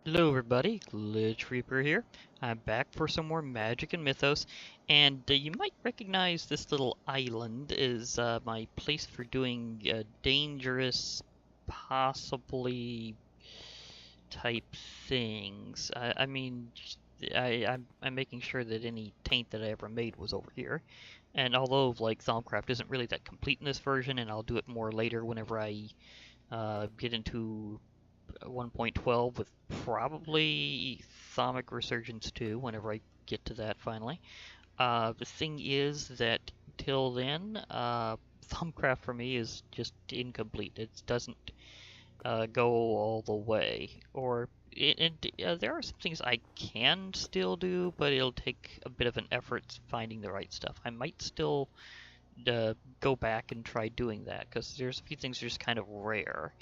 Hello everybody, Glitch Reaper here. I'm back for some more magic and mythos, and you might recognize this little island as my place for doing dangerous, possibly type things. I'm making sure that any taint that I ever made was over here. And although like Thalmcraft isn't really that complete in this version, and I'll do it more later whenever I get into 1.12 with probably Thaumic Resurgence 2 whenever I get to that finally. The thing is that till then, Thumbcraft for me is just incomplete. It doesn't go all the way. There are some things I can still do, but it'll take a bit of an effort finding the right stuff. I might still go back and try doing that, because there's a few things that are just kind of rare.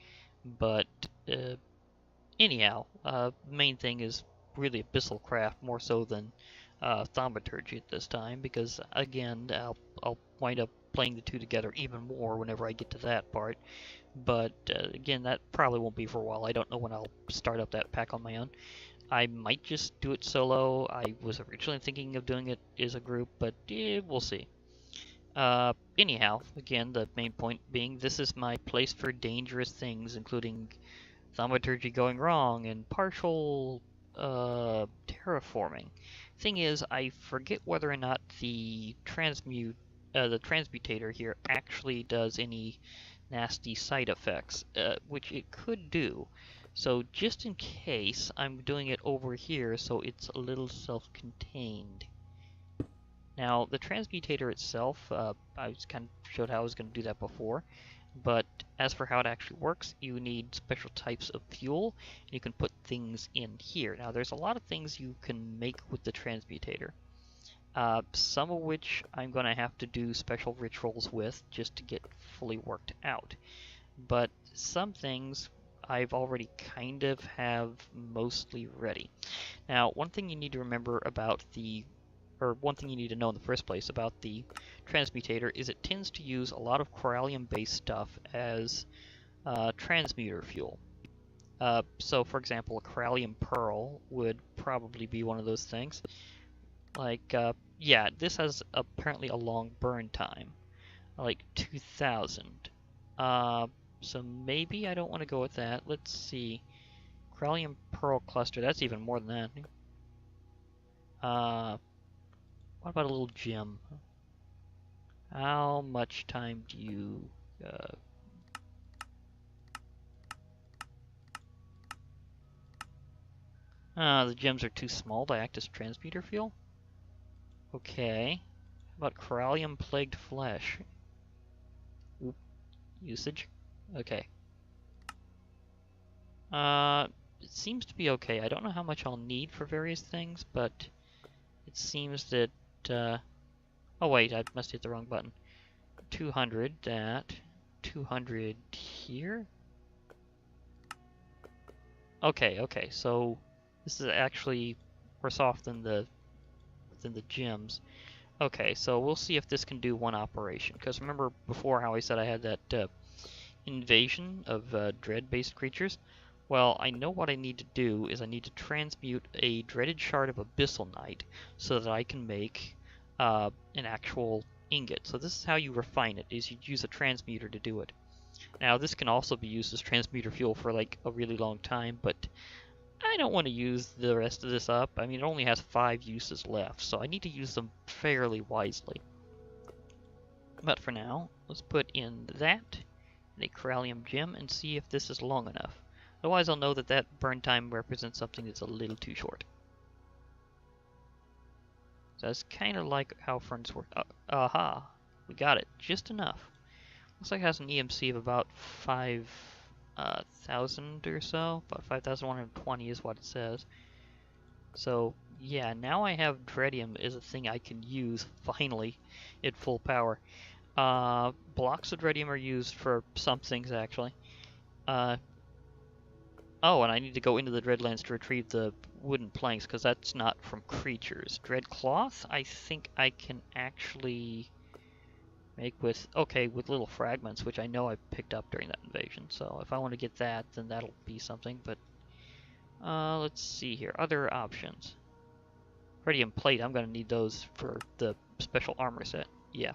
But anyhow, the main thing is really Abyssalcraft more so than Thaumaturgy at this time, because again, I'll wind up playing the two together even more whenever I get to that part. But again, that probably won't be for a while. I don't know when I'll start up that pack on my own. I might just do it solo. I was originally thinking of doing it as a group, but we'll see. Anyhow, again, the main point being this is my place for dangerous things, including Thaumaturgy going wrong and partial terraforming. Thing is, I forget whether or not the transmutator here actually does any nasty side effects, which it could do. So just in case, I'm doing it over here so it's a little self-contained. Now, the transmutator itself, I just kind of showed how I was going to do that before. But as for how it actually works, you need special types of fuel, and you can put things in here. Now, there's a lot of things you can make with the transmutator, some of which I'm going to have to do special rituals with just to get fully worked out. But some things I've already kind of have mostly ready. Now, one thing you need to remember about one thing you need to know in the first place about the Transmutator is it tends to use a lot of corallium-based stuff as transmuter fuel. So, for example, a corallium pearl would probably be one of those things. Like, yeah, this has apparently a long burn time, like 2,000. So maybe I don't want to go with that. Let's see. Corallium pearl cluster, that's even more than that. What about a little gem? How much time do you... the gems are too small to act as transmuter fuel? Okay. How about corallium plagued flesh? Oop. Usage? Okay. It seems to be okay. I don't know how much I'll need for various things, but it seems that, oh wait, I must hit the wrong button. 200, that. 200 here? Okay, so this is actually worse off than the gems. Okay, so we'll see if this can do one operation, because remember before how I said I had that invasion of dread-based creatures? Well, I know what I need to do is I need to transmute a dreaded shard of Abyssal Knight so that I can make an actual ingot. So this is how you refine it, is you use a transmuter to do it. Now this can also be used as transmuter fuel for like a really long time, but I don't want to use the rest of this up. I mean, it only has 5 uses left, so I need to use them fairly wisely. But for now, let's put in that, and a corallium gem, and see if this is long enough. Otherwise, I'll know that that burn time represents something that's a little too short. So that's kind of like how furnace work. Aha! We got it. Just enough. Looks like it has an EMC of about 5,000 or so. About 5,120 is what it says. So, yeah, now I have Dreadium as a thing I can use, finally, at full power. Blocks of Dreadium are used for some things, actually. Oh, and I need to go into the Dreadlands to retrieve the wooden planks, because that's not from creatures. Dread Cloth, I think I can actually make with little fragments, which I know I picked up during that invasion. So if I want to get that, then that'll be something. But Let's see here. Other options. Dreadium plate, I'm going to need those for the special armor set. Yeah.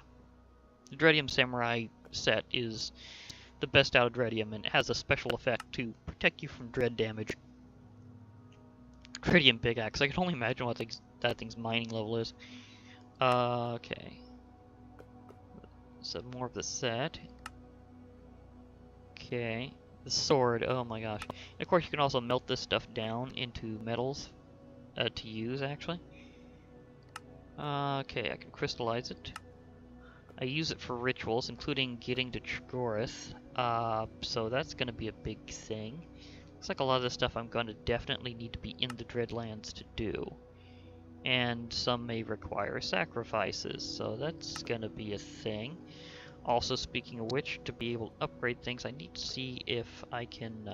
The Dreadium Samurai set is the best out of Dreadium, and it has a special effect to protect you from dread damage. Dreadium Pickaxe, I can only imagine what that thing's mining level is. Okay. So more of the set. Okay. The sword, oh my gosh. And of course you can also melt this stuff down into metals to use, actually. Okay, I can crystallize it. I use it for rituals, including getting to Chgoroth, so that's going to be a big thing. Looks like a lot of this stuff I'm going to definitely need to be in the Dreadlands to do. And some may require sacrifices, so that's going to be a thing. Also, speaking of which, to be able to upgrade things, I need to see if I can,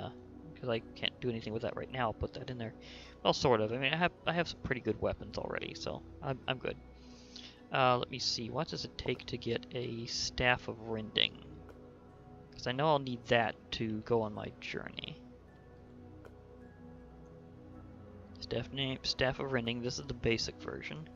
because I can't do anything with that right now, I'll put that in there. Well, sort of. I mean, I have some pretty good weapons already, so I'm good. Let me see. What does it take to get a Staff of Rending? Because I know I'll need that to go on my journey. Staff of Rending. This is the basic version.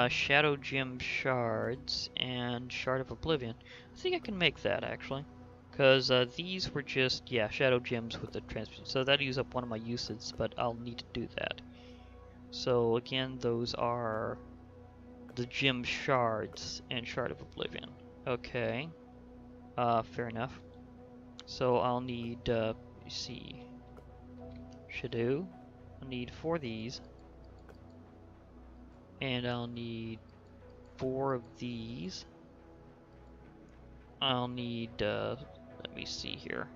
Shadow Gem Shards and Shard of Oblivion. I think I can make that, actually. Because these were just, yeah, Shadow Gems with the Transmutation. So that'll use up one of my uses, but I'll need to do that. So again, those are the Gem Shards and Shard of Oblivion. Okay. Fair enough. So I'll need, let me see. Shadow. I'll need 4 of these. And I'll need 4 of these. I'll need, let me see here.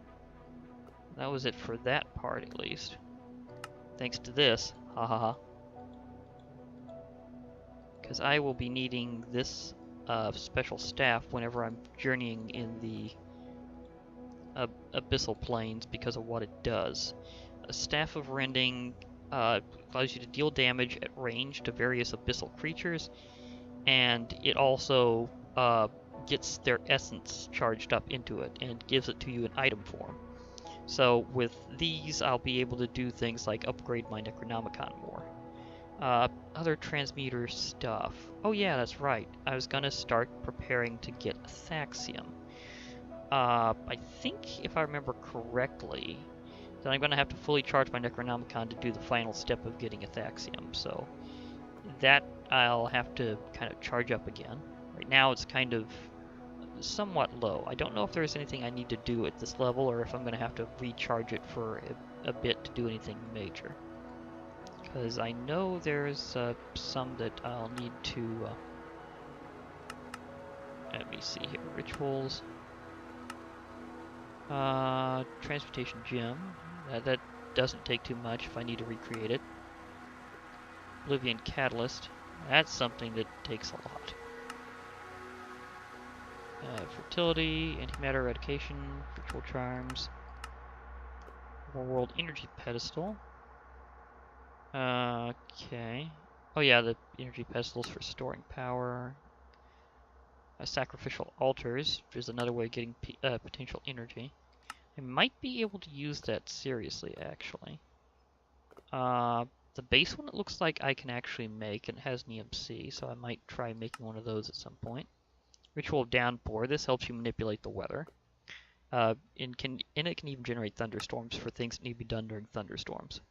That was it for that part, at least. Thanks to this. Ha ha ha. Because I will be needing this special staff whenever I'm journeying in the Abyssal Plains because of what it does. A Staff of Rending allows you to deal damage at range to various abyssal creatures, and it also gets their essence charged up into it and gives it to you in item form. So with these, I'll be able to do things like upgrade my Necronomicon more. Other transmuter stuff. Oh yeah, that's right. I was gonna start preparing to get Athaxium. I think, if I remember correctly, then I'm gonna have to fully charge my Necronomicon to do the final step of getting Athaxium, so that I'll have to kind of charge up again. Right now it's kind of somewhat low. I don't know if there's anything I need to do at this level, or if I'm gonna have to recharge it for a bit to do anything major. Because I know there's some that I'll need to, let me see here, rituals, Transmutation Gem, that doesn't take too much if I need to recreate it. Oblivion Catalyst, that's something that takes a lot. Fertility, Antimatter Eradication, Ritual Charms, Overworld Energy Pedestal. Okay. Oh yeah, the energy pedestals for storing power. Sacrificial altars, which is another way of getting potential energy. I might be able to use that seriously, actually. The base one, it looks like I can actually make, and it has an EMC, so I might try making one of those at some point. Ritual of Downpour. This helps you manipulate the weather. And it can even generate thunderstorms for things that need to be done during thunderstorms.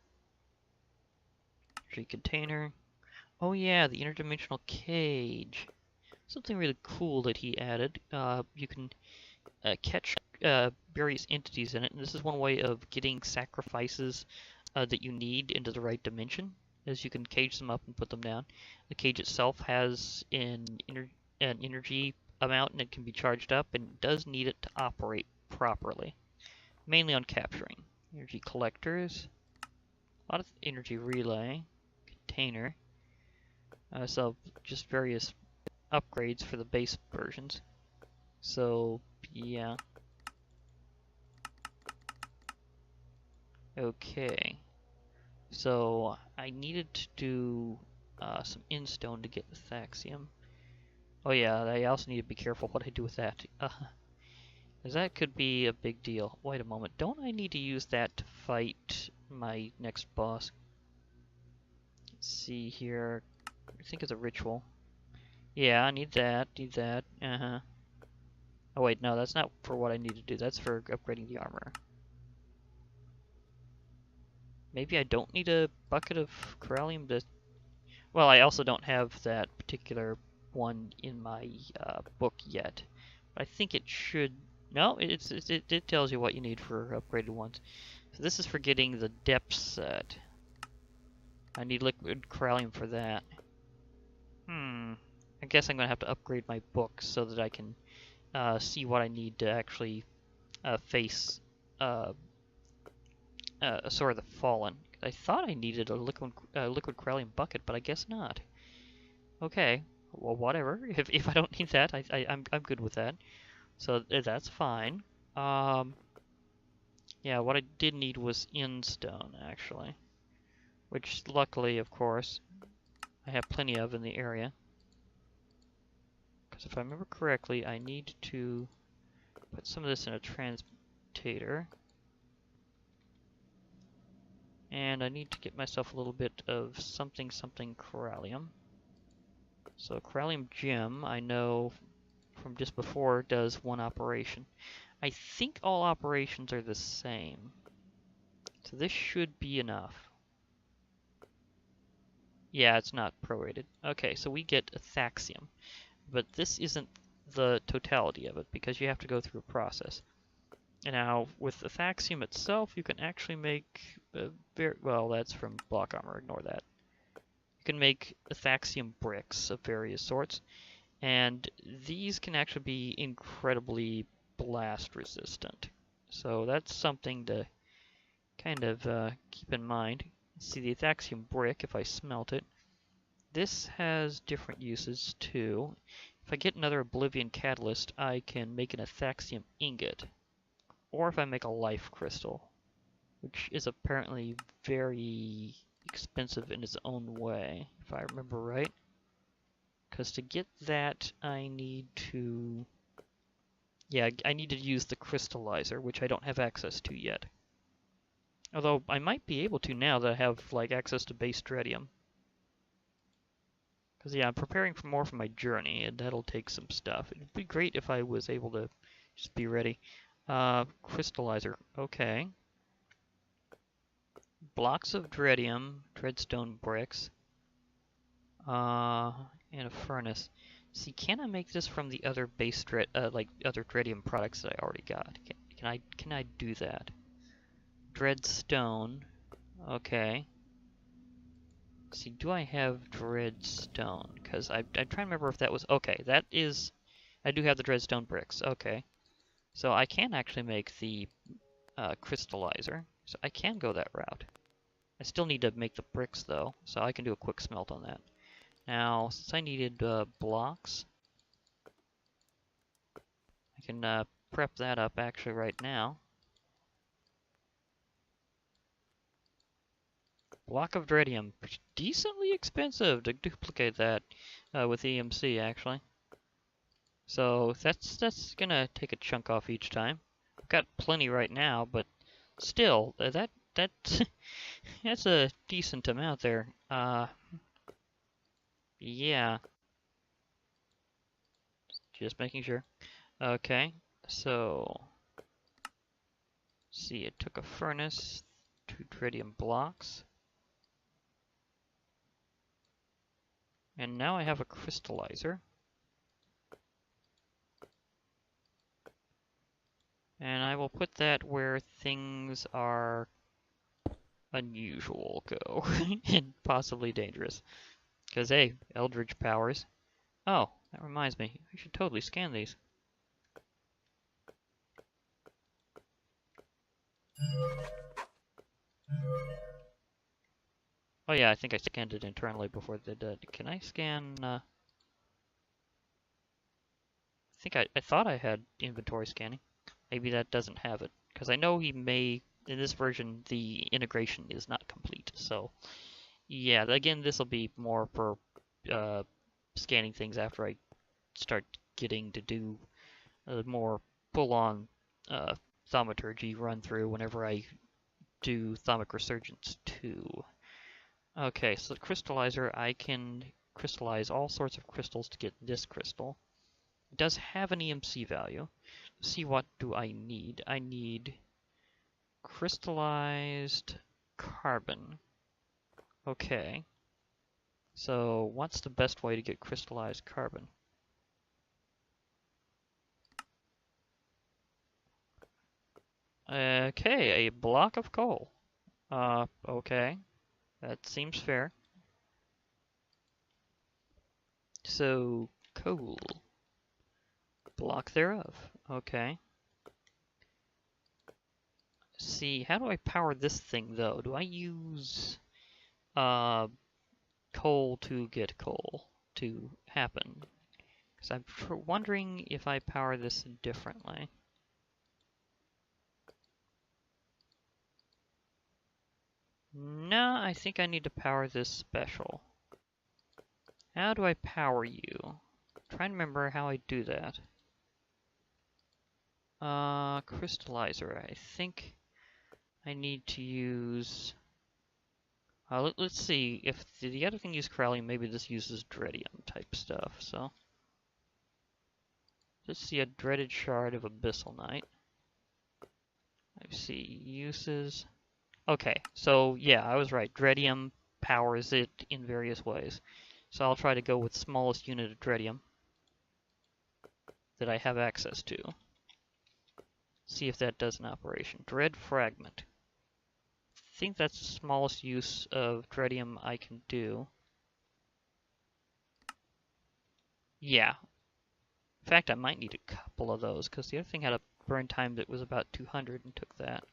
Container. Oh yeah, the Interdimensional Cage. Something really cool that he added. You can catch various entities in it, and this is one way of getting sacrifices that you need into the right dimension, as you can cage them up and put them down. The cage itself has an energy amount, and it can be charged up, and it does need it to operate properly. Mainly on capturing. Energy collectors. A lot of energy relay. Container. So just various upgrades for the base versions. So yeah. Okay. So I needed to do some instone to get the Athaxium. Oh yeah, I also need to be careful what I do with that. Because that could be a big deal. Wait a moment, don't I need to use that to fight my next boss. Let's see here. I think it's a ritual. Yeah, I need that. Need that. Uh-huh. Oh wait, no, that's not for what I need to do. That's for upgrading the armor. Maybe I don't need a bucket of corallium to... Well, I also don't have that particular one in my book yet. But I think it should... No, it tells you what you need for upgraded ones. So this is for getting the depth set. I need liquid corallium for that. I guess I'm going to have to upgrade my book so that I can see what I need to actually face Sword of the Fallen. I thought I needed a liquid corallium bucket, but I guess not. Okay, well, whatever. If I don't need that, I'm good with that. So that's fine. Yeah, what I did need was Instone, actually. Which, luckily, of course, I have plenty of in the area. Because if I remember correctly, I need to put some of this in a transmutator. And I need to get myself a little bit of something corallium. So corallium gem, I know from just before, does one operation. I think all operations are the same. So this should be enough. Yeah, it's not prorated. Okay, so we get Athaxium. But this isn't the totality of it, because you have to go through a process. And now, with Athaxium itself, you can actually make... well, that's from block armor, ignore that. You can make Athaxium bricks of various sorts. And these can actually be incredibly blast resistant. So that's something to kind of keep in mind. See, the Athaxium brick, if I smelt it, this has different uses too. If I get another Oblivion Catalyst, I can make an Athaxium ingot. Or if I make a life crystal, which is apparently very expensive in its own way, if I remember right. Because to get that, I need to... Yeah, I need to use the Crystallizer, which I don't have access to yet. Although, I might be able to now that I have, like, access to base Dredium. Because, yeah, I'm preparing for more for my journey, and that'll take some stuff. It'd be great if I was able to just be ready. Crystallizer, okay. Blocks of Dredium, Dreadstone bricks, and a furnace. See, can I make this from the other base like other Dredium products that I already got? Can I do that? Dreadstone, okay. See, do I have Dreadstone? Because I'm trying to remember if that was... Okay, that is... I do have the Dreadstone bricks, okay. So I can actually make the Crystallizer, so I can go that route. I still need to make the bricks, though, so I can do a quick smelt on that. Now, since I needed blocks, I can prep that up actually right now. Block of Dredium, decently expensive to duplicate that with EMC, actually. So that's gonna take a chunk off each time. I've got plenty right now, but still, that's a decent amount there. Yeah. Just making sure. Okay, so see, it took a furnace, 2 Dredium blocks. And now I have a Crystallizer. And I will put that where things are unusual go, and possibly dangerous. Because, hey, Eldritch powers. Oh, that reminds me, I should totally scan these. Oh yeah, I think I scanned it internally before they did. Can I scan, I think I thought I had inventory scanning. Maybe that doesn't have it. Because I know he may, in this version, the integration is not complete. So, yeah, again, this will be more for scanning things after I start getting to do a more full-on thaumaturgy run-through whenever I do Thermic Resurgence 2. Okay, so the crystallizer, I can crystallize all sorts of crystals to get this crystal. It does have an EMC value. Let's see, what do I need? I need crystallized carbon. Okay. So what's the best way to get crystallized carbon? Okay, a block of coal. Okay. That seems fair. So, coal. Block thereof. Okay. See, how do I power this thing, though? Do I use coal to get coal to happen? Because I'm wondering if I power this differently. No, I think I need to power this special. How do I power you? I'm trying to remember how I do that. Crystallizer. I think I need to use... let's see, if the other thing uses corallium, maybe this uses dreadium type stuff, so... Let's see, a dreaded shard of Abyssal Night. I see, uses... Okay, so yeah, I was right. Dreadium powers it in various ways. So I'll try to go with smallest unit of dreadium that I have access to. See if that does an operation. Dread Fragment. I think that's the smallest use of dreadium I can do. Yeah. In fact, I might need a couple of those, because the other thing had a burn time that was about 200 and took that.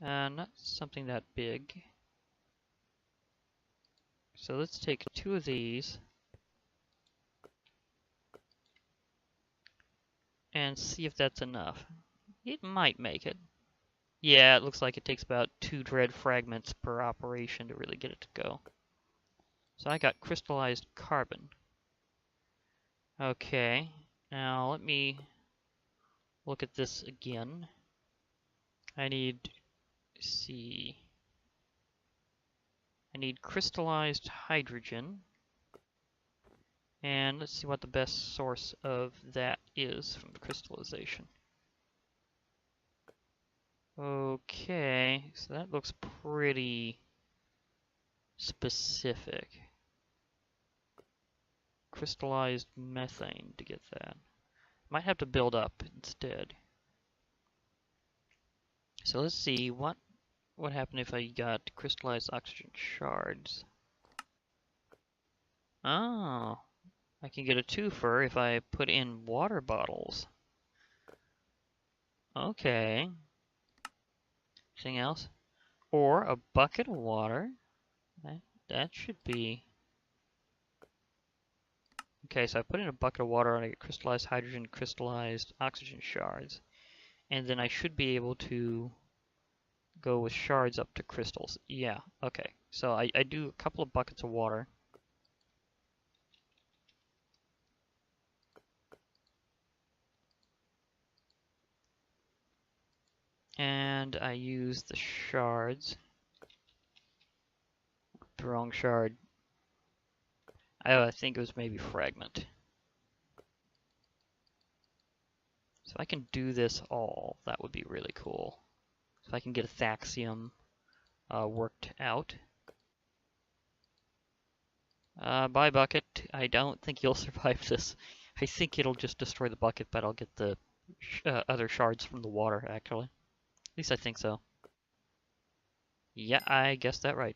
Not something that big. So let's take 2 of these and see if that's enough. It might make it. Yeah, it looks like it takes about 2 dread fragments per operation to really get it to go. So I got crystallized carbon. Okay, now let me look at this again. I need, see, I need crystallized hydrogen. And let's see what the best source of that is from the crystallization. Okay, so that looks pretty specific. Crystallized methane to get that. Might have to build up instead. So let's see what happened if I got crystallized oxygen shards. Oh, I can get a twofer if I put in water bottles. Okay. Anything else? Or a bucket of water. That should be... Okay, so I put in a bucket of water and I get crystallized hydrogen, crystallized oxygen shards. And then I should be able to go with shards up to crystals. Yeah, okay. So I do a couple of buckets of water. And I use the shards. The wrong shard. I think it was maybe fragment. So if I can do this all, that would be really cool. If I can get a Thaxium worked out. Bye, bucket. I don't think you'll survive this. I think it'll just destroy the bucket, but I'll get the other shards from the water, actually. At least I think so. Yeah, I guessed that right.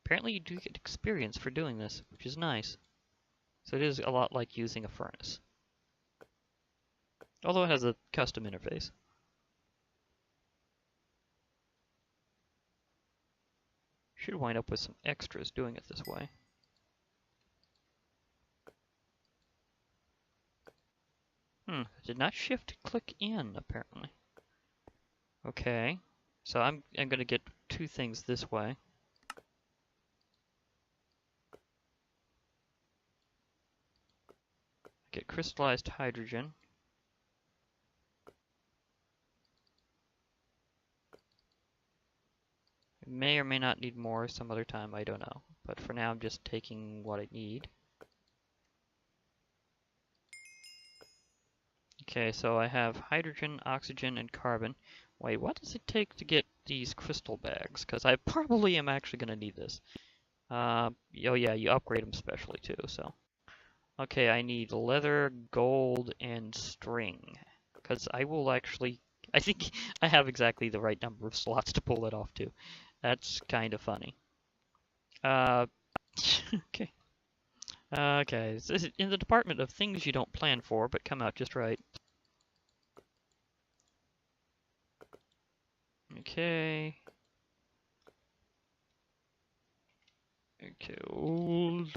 Apparently you do get experience for doing this, which is nice. So it is a lot like using a furnace. Although it has a custom interface. Should wind up with some extras doing it this way. Did not shift click in, apparently. Okay, so I'm gonna get 2 things this way. Get crystallized hydrogen. May or may not need more some other time, I don't know. But for now, I'm just taking what I need. Okay, so I have hydrogen, oxygen, and carbon. Wait, what does it take to get these crystal bags? Because I probably am actually going to need this. Oh yeah, you upgrade them specially too, so. Okay, I need leather, gold, and string. Because I will actually... I think I have exactly the right number of slots to pull that off too. That's kind of funny. Okay. Okay, this is in the department of things you don't plan for, but come out just right. Okay. Okay, gold.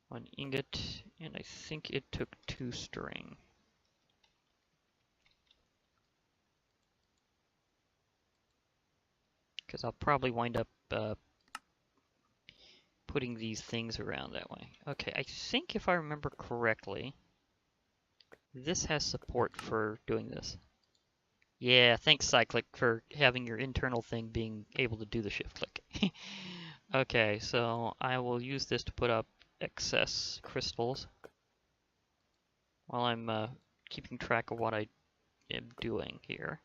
1 ingot, and I think it took 2 string. Because I'll probably wind up putting these things around that way. Okay, I think if I remember correctly, this has support for doing this. Yeah, thanks Cyclic for having your internal thing being able to do the shift click. Okay, so I will use this to put up excess crystals while I'm keeping track of what I am doing here.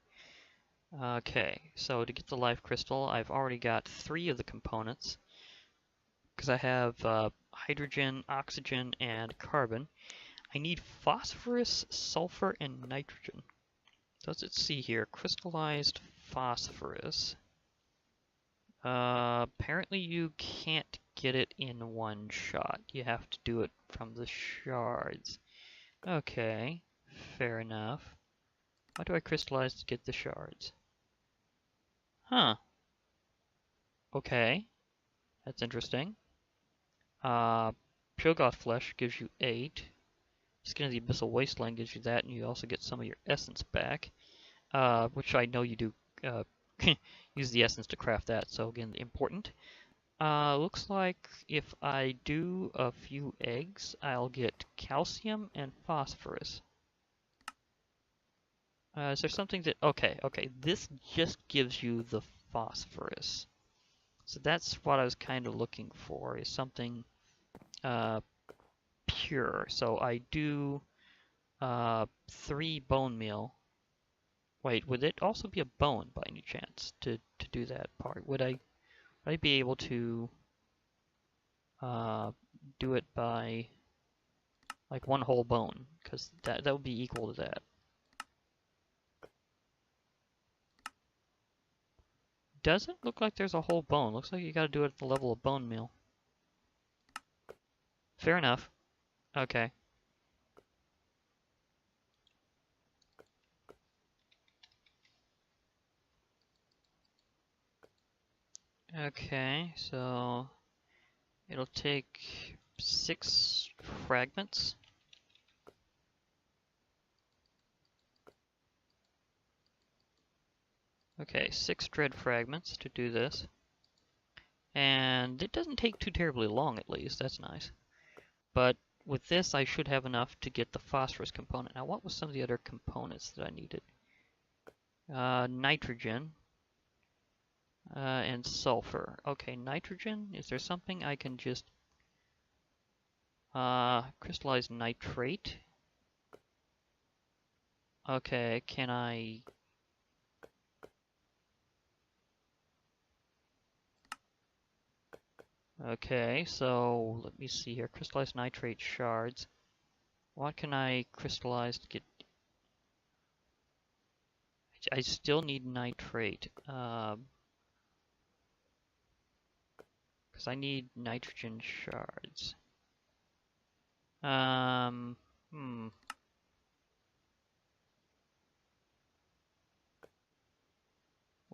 Okay, so to get the life crystal, I've already got 3 of the components because I have hydrogen, oxygen, and carbon. I need phosphorus, sulfur, and nitrogen. So let's see here, crystallized phosphorus. Apparently you can't get it in one shot. You have to do it from the shards. Okay, fair enough. How do I crystallize to get the shards? Huh. Okay, that's interesting. Pilgoth flesh gives you 8. Skin of the Abyssal Wasteland gives you that, and you also get some of your essence back. Which I know you do use the essence to craft that, so again, important. Looks like if I do a few eggs, I'll get calcium and phosphorus. Is there something that... Okay, this just gives you the phosphorus. So that's what I was kind of looking for, is something pure. So I do 3 bone meal. Wait, would it also be a bone by any chance to do that part? Would I be able to do it by like 1 whole bone? Because that would be equal to that. Doesn't look like there's a whole bone. Looks like you gotta do it at the level of bone meal. Fair enough. Okay. Okay, so it'll take 6 fragments. Okay, 6 dread fragments to do this. And it doesn't take too terribly long, at least. That's nice. But with this, I should have enough to get the phosphorus component. Now, what was some of the other components that I needed? Nitrogen. And sulfur. Okay, nitrogen. Is there something I can just crystallize nitrate? Okay, can I... Okay, so let me see here. Crystallize nitrate shards. What can I crystallize to get... I still need nitrate. Because I need nitrogen shards.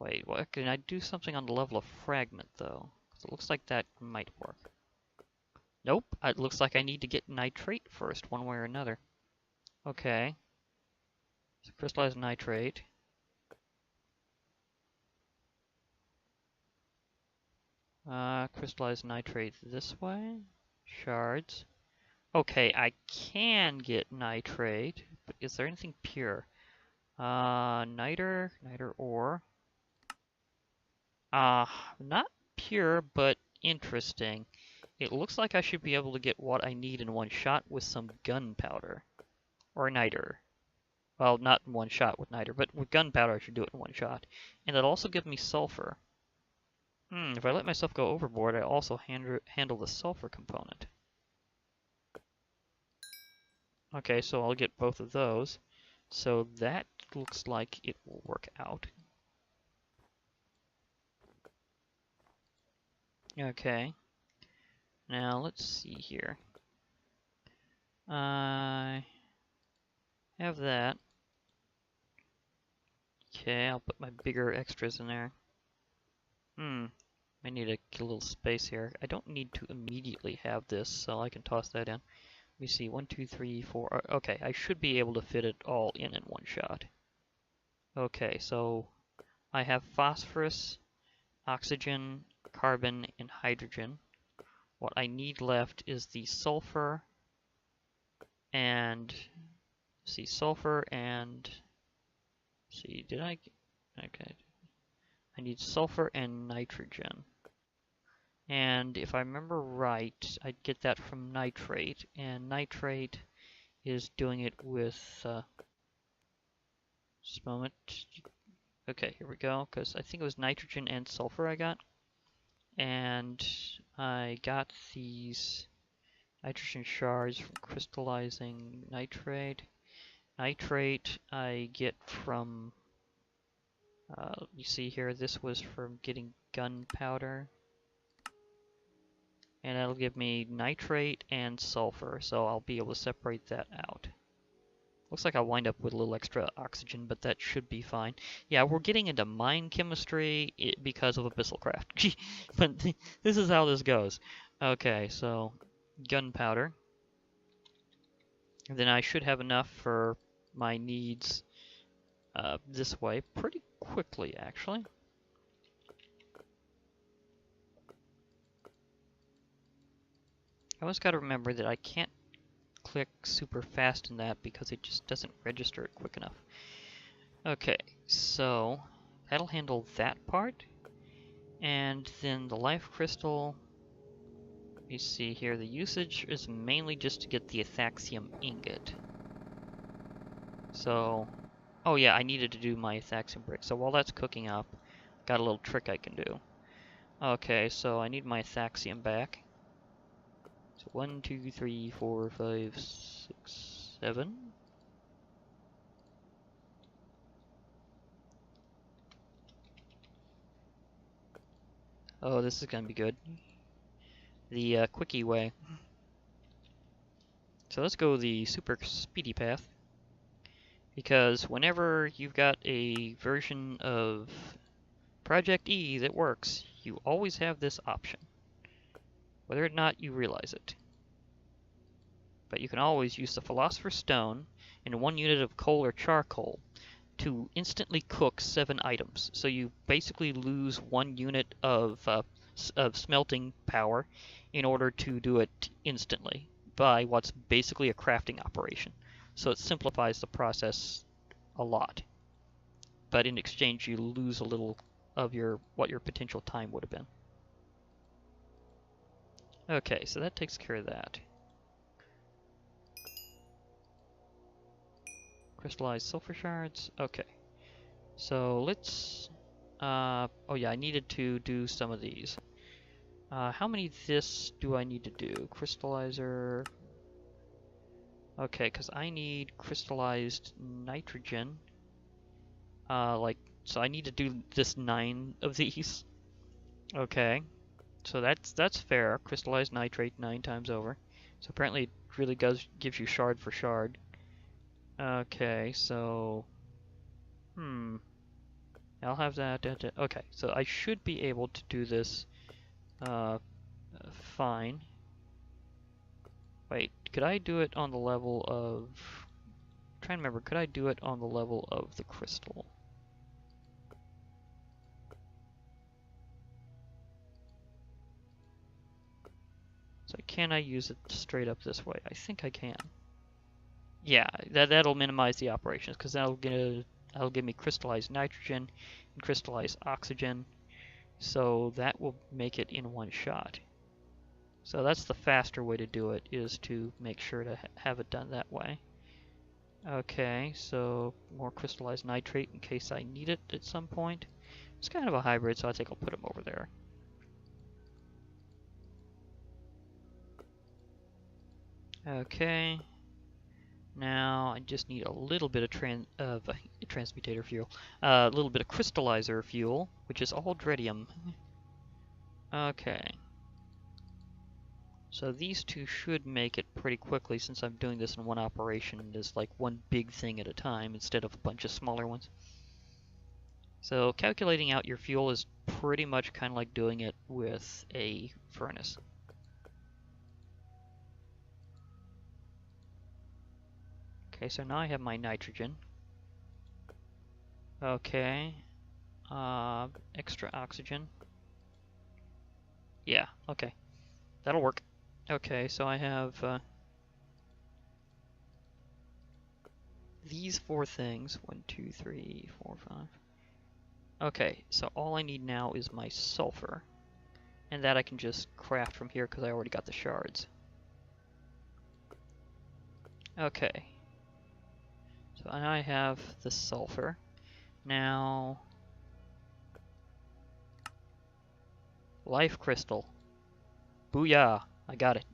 Wait, what? Can I do something on the level of fragment, though? Because it looks like that might work. Nope, it looks like I need to get nitrate first, one way or another. Okay. So crystallize nitrate. Crystallize nitrate this way. Shards. Okay, I can get nitrate, but is there anything pure? Niter ore. Not pure, but interesting. It looks like I should be able to get what I need in one shot with some gunpowder. Or niter. Well, not in one shot with niter, but with gunpowder I should do it in one shot. And it'll also give me sulfur. If I let myself go overboard, I also handle the sulfur component. Okay, so I'll get both of those. So that looks like it will work out. Okay. Now let's see here. I have that. Okay, I'll put my bigger extras in there. I need a little space here. I don't need to immediately have this, so I can toss that in. Let me see, 1, 2, 3, 4. Okay, I should be able to fit it all in one shot. Okay, so I have phosphorus, oxygen, carbon, and hydrogen. What I need left is the sulfur and okay. I need sulfur and nitrogen. And if I remember right, I'd get that from nitrate, and nitrate is doing it with, just a moment. Okay, here we go, because I think it was nitrogen and sulfur I got. And I got these nitrogen shards from crystallizing nitrate. Nitrate I get from, you see here, this was from getting gunpowder. And that'll give me nitrate and sulfur, so I'll be able to separate that out. Looks like I'll wind up with a little extra oxygen, but that should be fine. Yeah, we're getting into mine chemistry because of Abyssalcraft. But this is how this goes. Okay, so gunpowder. And then I should have enough for my needs this way pretty quickly, actually. I always got to remember that I can't click super fast in that because it just doesn't register it quick enough. Okay, so that'll handle that part. And then the life crystal, you see here, the usage is mainly just to get the Athaxium ingot. So, oh yeah, I needed to do my Athaxium brick. So while that's cooking up, got a little trick I can do. Okay, so I need my Athaxium back. So 1, 2, 3, 4, 5, 6, 7. Oh, this is gonna be good. The quickie way. So let's go the super speedy path. Because whenever you've got a version of Project E that works, you always have this option. Whether or not you realize it. But you can always use the Philosopher's Stone and 1 unit of coal or charcoal to instantly cook 7 items. So you basically lose 1 unit of smelting power in order to do it instantly by what's basically a crafting operation. So it simplifies the process a lot. But in exchange you lose a little of what your potential time would have been. Okay, so that takes care of that. Crystallized sulfur shards. Okay. So let's... oh yeah, I needed to do some of these. How many of this do I need to do? Crystallizer... Okay, because I need crystallized nitrogen. So I need to do this 9 of these. Okay. So that's fair. Crystallized nitrate 9 times over. So apparently it really gives you shard for shard. Okay, so... I'll have that. Okay, so I should be able to do this fine. Wait, could I do it on the level of... I'm trying to remember, could I do it on the level of the crystal? So can I use it straight up this way? I think I can. Yeah, that'll minimize the operations, because that'll give me crystallized nitrogen and crystallized oxygen. So that will make it in one shot. So that's the faster way to do it, is to make sure to have it done that way. Okay, so more crystallized nitrate in case I need it at some point. It's kind of a hybrid, so I think I'll put them over there. Okay. Now I just need a little bit of transmutator fuel, a little bit of crystallizer fuel, which is all dreadium. Okay. So these two should make it pretty quickly since I'm doing this in one operation. There's like one big thing at a time instead of a bunch of smaller ones. So calculating out your fuel is pretty much kind of like doing it with a furnace. Okay, so now I have my nitrogen. Okay. Extra oxygen. Yeah, okay. That'll work. Okay, so I have these four things. 1, 2, 3, 4, 5. Okay, so all I need now is my sulfur. And that I can just craft from here because I already got the shards. Okay. So I have the sulfur. Now, life crystal. Booyah! I got it.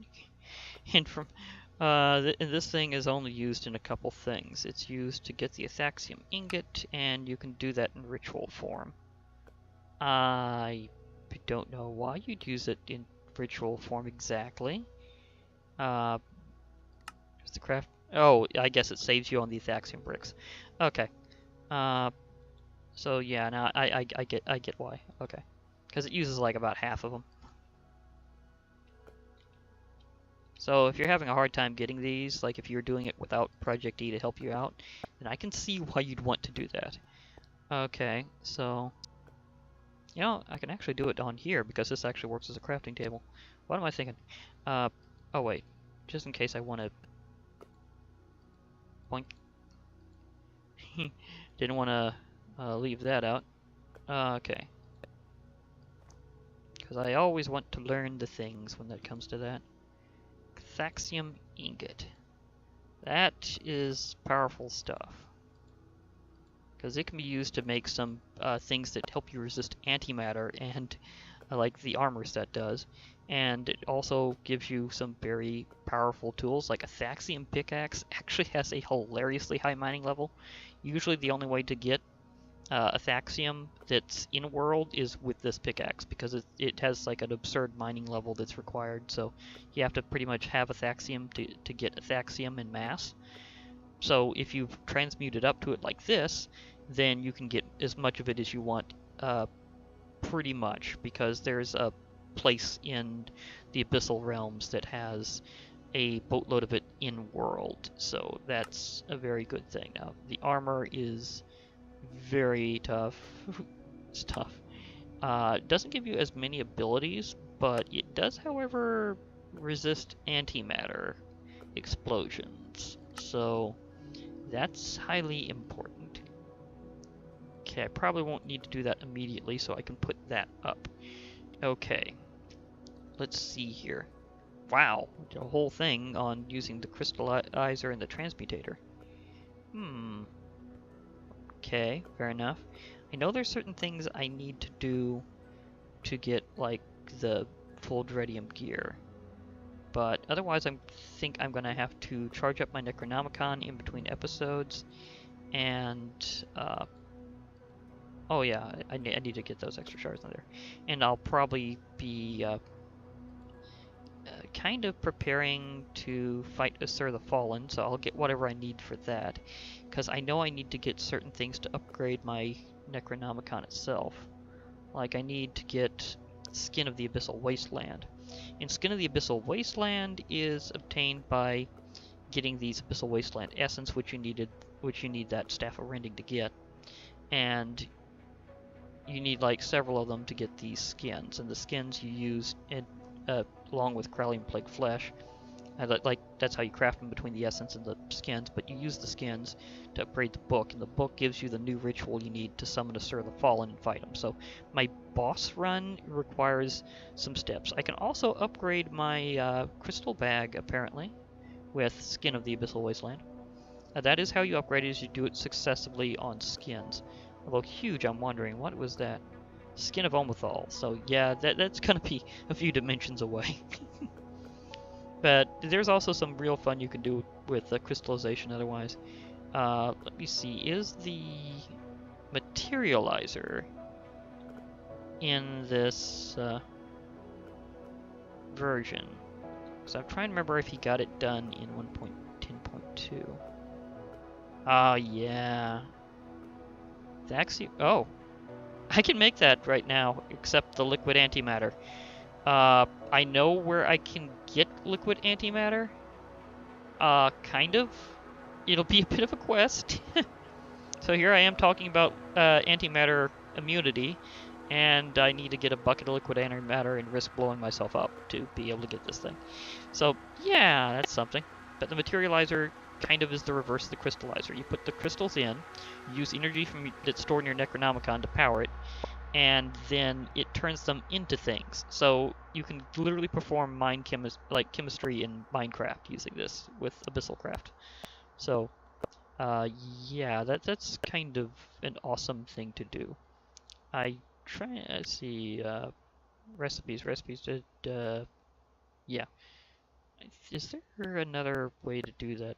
And from this thing is only used in a couple things. It's used to get the Athaxium ingot, and you can do that in ritual form. I don't know why you'd use it in ritual form exactly. There's the craft. Oh, I guess it saves you on the Athaxium bricks. Okay. So yeah, now I get why. Okay, because it uses like about half of them. So if you're having a hard time getting these, like if you're doing it without Project E to help you out, then I can see why you'd want to do that. Okay, so you know, I can actually do it on here because this actually works as a crafting table. What am I thinking? Oh wait, just in case I want to boink. Didn't want to leave that out. Okay. Because I always want to learn the things when it comes to that. Athaxium ingot. That is powerful stuff. Because it can be used to make some things that help you resist antimatter and like the armor set does. And it also gives you some very powerful tools, like a Athaxium pickaxe actually has a hilariously high mining level. Usually the only way to get Athaxium that's in world is with this pickaxe, because it has like an absurd mining level that's required, so you have to pretty much have Athaxium to get Athaxium in mass. So if you've transmuted up to it like this, then you can get as much of it as you want, pretty much, because there's a place in the Abyssal realms that has a boatload of it in world, so that's a very good thing. Now, the armor is very tough. It's tough. It doesn't give you as many abilities, but it does, however, resist antimatter explosions, so that's highly important. Okay, I probably won't need to do that immediately, so I can put that up. Okay, let's see here. Wow, the whole thing on using the crystallizer and the transmutator. Okay, fair enough. I know there's certain things I need to do to get, like, the full dreadium gear. But otherwise, I think I'm going to have to charge up my Necronomicon in between episodes. And, oh yeah, I need to get those extra shards in there. And I'll probably be kind of preparing to fight Assur the Fallen, so I'll get whatever I need for that. Because I know I need to get certain things to upgrade my Necronomicon itself. Like, I need to get Skin of the Abyssal Wasteland. And Skin of the Abyssal Wasteland is obtained by getting these Abyssal Wasteland Essence, which you need that Staff of Rending to get. And you need, like, several of them to get these skins. And the skins you use in, along with Krallium Plague Flesh. Like that's how you craft them between the essence and the skins, but you use the skins to upgrade the book, and the book gives you the new ritual you need to summon a Sir of the Fallen and fight him. So my boss run requires some steps. I can also upgrade my crystal bag, apparently, with Skin of the Abyssal Wasteland. That is how you upgrade it, is you do it successively on skins. Although huge, I'm wondering, what was that? Skin of Omethal. So yeah, that's gonna be a few dimensions away. But there's also some real fun you can do with crystallization otherwise. Let me see, is the materializer in this version? So I'm trying to remember if he got it done in 1.10.2. Yeah. Oh, I can make that right now, except the liquid antimatter. I know where I can get liquid antimatter. Kind of. It'll be a bit of a quest. So here I am talking about antimatter immunity, and I need to get a bucket of liquid antimatter and risk blowing myself up to be able to get this thing. So yeah, that's something. But the materializer kind of is the reverse of the crystallizer. You put the crystals in, you use energy that's stored in your Necronomicon to power it, and then it turns them into things. So you can literally perform chemistry in Minecraft using this with Abyssalcraft. So yeah, that's kind of an awesome thing to do. I try to see recipes. Yeah. Is there another way to do that?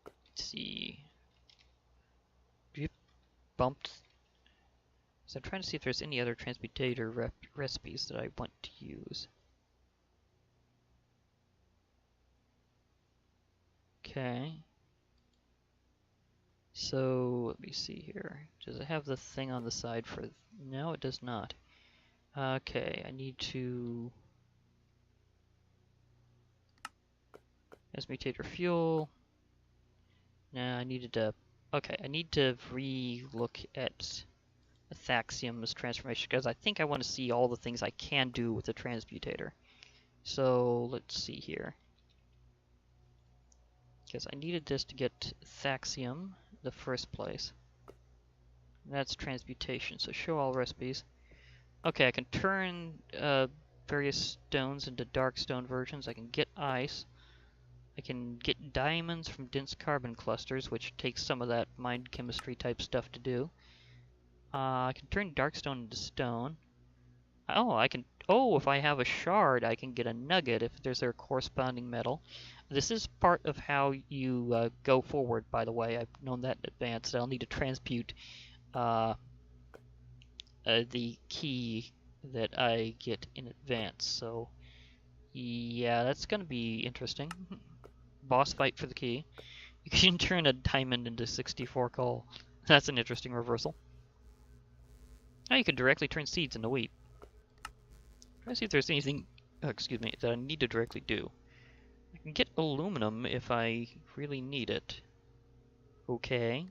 Let's see. Do you bumped? So I'm trying to see if there's any other transmutator recipes that I want to use. Okay. So let me see here. Does it have the thing on the side for? No, it does not. Okay, I need to transmutator fuel. Now I needed to. Okay, I need to re-look at Athaxium's transformation because I think I want to see all the things I can do with the transmutator. So let's see here. Because I needed this to get Athaxium in the first place. That's transmutation, so show all recipes. Okay, I can turn various stones into dark stone versions. I can get ice. I can get diamonds from dense carbon clusters, which takes some of that mind chemistry type stuff to do. I can turn dark stone into stone. Oh, I can. Oh, if I have a shard, I can get a nugget if there's a corresponding metal. This is part of how you go forward, by the way. I've known that in advance. I'll need to transmute the key that I get in advance. So, yeah, that's going to be interesting. Boss fight for the key. You can turn a diamond into 64 coal. That's an interesting reversal. Now you can directly turn seeds into wheat. Try to see if there's anything, excuse me, that I need to directly do. I can get aluminum if I really need it. Okay.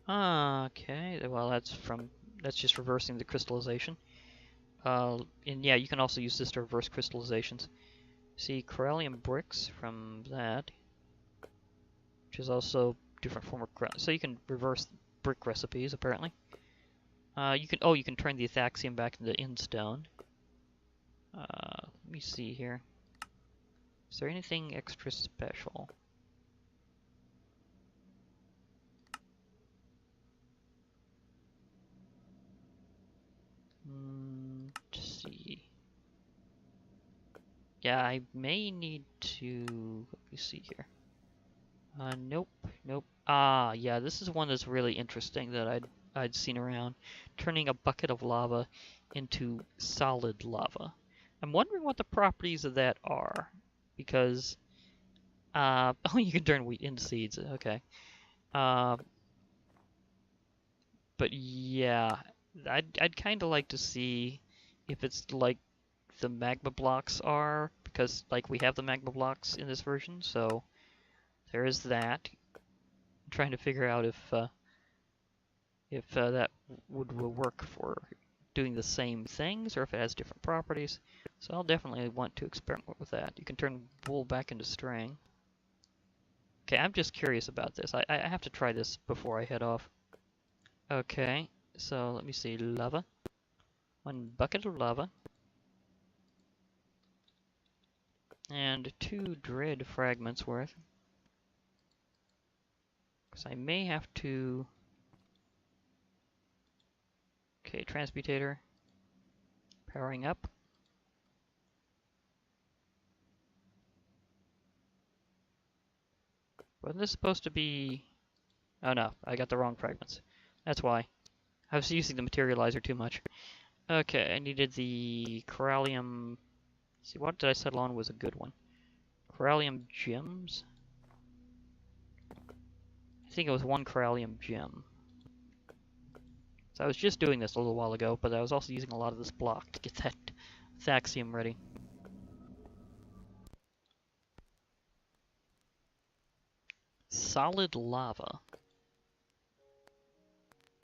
Okay, well that's just reversing the crystallization. And yeah, you can also use this to reverse crystallizations. See, corallium bricks from that, which is also different form of so you can reverse brick recipes apparently. You can turn the Athaxium back into Instone. Let me see here. Is there anything extra special? Let's see. Yeah, I may need to. Let me see here. Nope. Yeah, this is one that's really interesting that I'd seen around. Turning a bucket of lava into solid lava. I'm wondering what the properties of that are, because oh, you can turn wheat into seeds. Okay. But yeah, I'd kind of like to see if it's like the magma blocks are, because like we have the magma blocks in this version, so there is that. I'm trying to figure out if that would work for doing the same things or if it has different properties. So I'll definitely want to experiment with that. You can turn wool back into string. Okay, I'm just curious about this. I have to try this before I head off. Okay, so let me see. Lava. 1 bucket of lava. And 2 dread fragments worth. Because I may have to... Okay, Transmutator. Powering up. Wasn't this supposed to be... Oh no, I got the wrong fragments. That's why. I was using the materializer too much. Okay, I needed the corallium... See, what did I settle on was a good one? Corallium gems? I think it was 1 corallium gem. So I was just doing this a little while ago, but I was also using a lot of this block to get that Thaxium ready. Solid lava.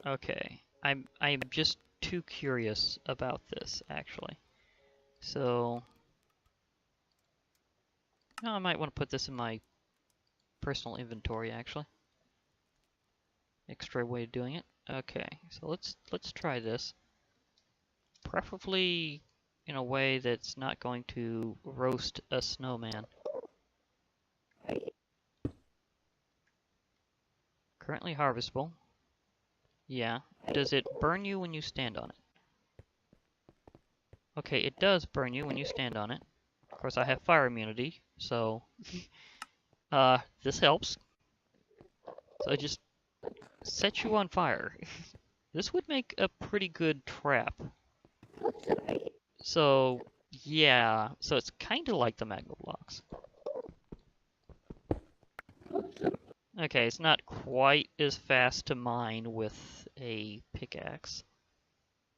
Okay, I'm just too curious about this, actually. So... I might want to put this in my personal inventory, actually. Extra way of doing it. Okay, so let's try this. Preferably in a way that's not going to roast a snowman. Currently harvestable. Yeah. Does it burn you when you stand on it? Okay, it does burn you when you stand on it. Of course, I have fire immunity, so this helps. So I just set you on fire. This would make a pretty good trap. So, yeah. So it's kind of like the magma blocks. Okay, it's not quite as fast to mine with a pickaxe.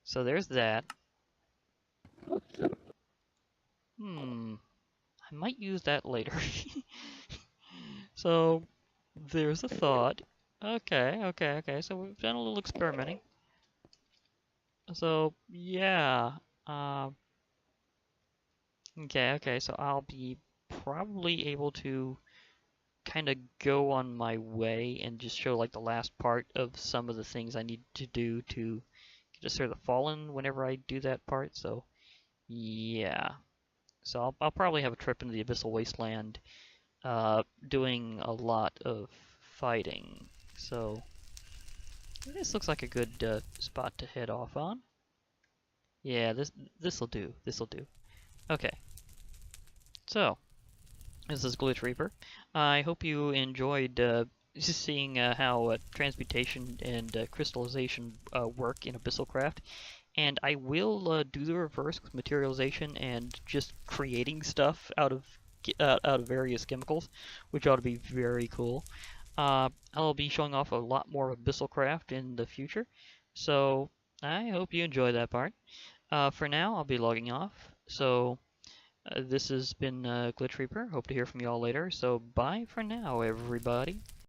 So there's that. I might use that later. So, there's a thought. Okay. So we've done a little experimenting. So, yeah. Okay. So I'll be probably able to kind of go on my way and just show like the last part of some of the things I need to do to get us through the Fallen whenever I do that part. So, yeah. So I'll probably have a trip into the Abyssal Wasteland, doing a lot of fighting. So this looks like a good spot to head off on. Yeah, this'll do. Okay. So this is Glitch Reaper. I hope you enjoyed seeing how transmutation and crystallization work in Abyssalcraft. And I will do the reverse with materialization and just creating stuff out of various chemicals, which ought to be very cool. I'll be showing off a lot more Abyssalcraft in the future, so I hope you enjoy that part. For now, I'll be logging off. So this has been Glitch Reaper. Hope to hear from you all later. So bye for now, everybody.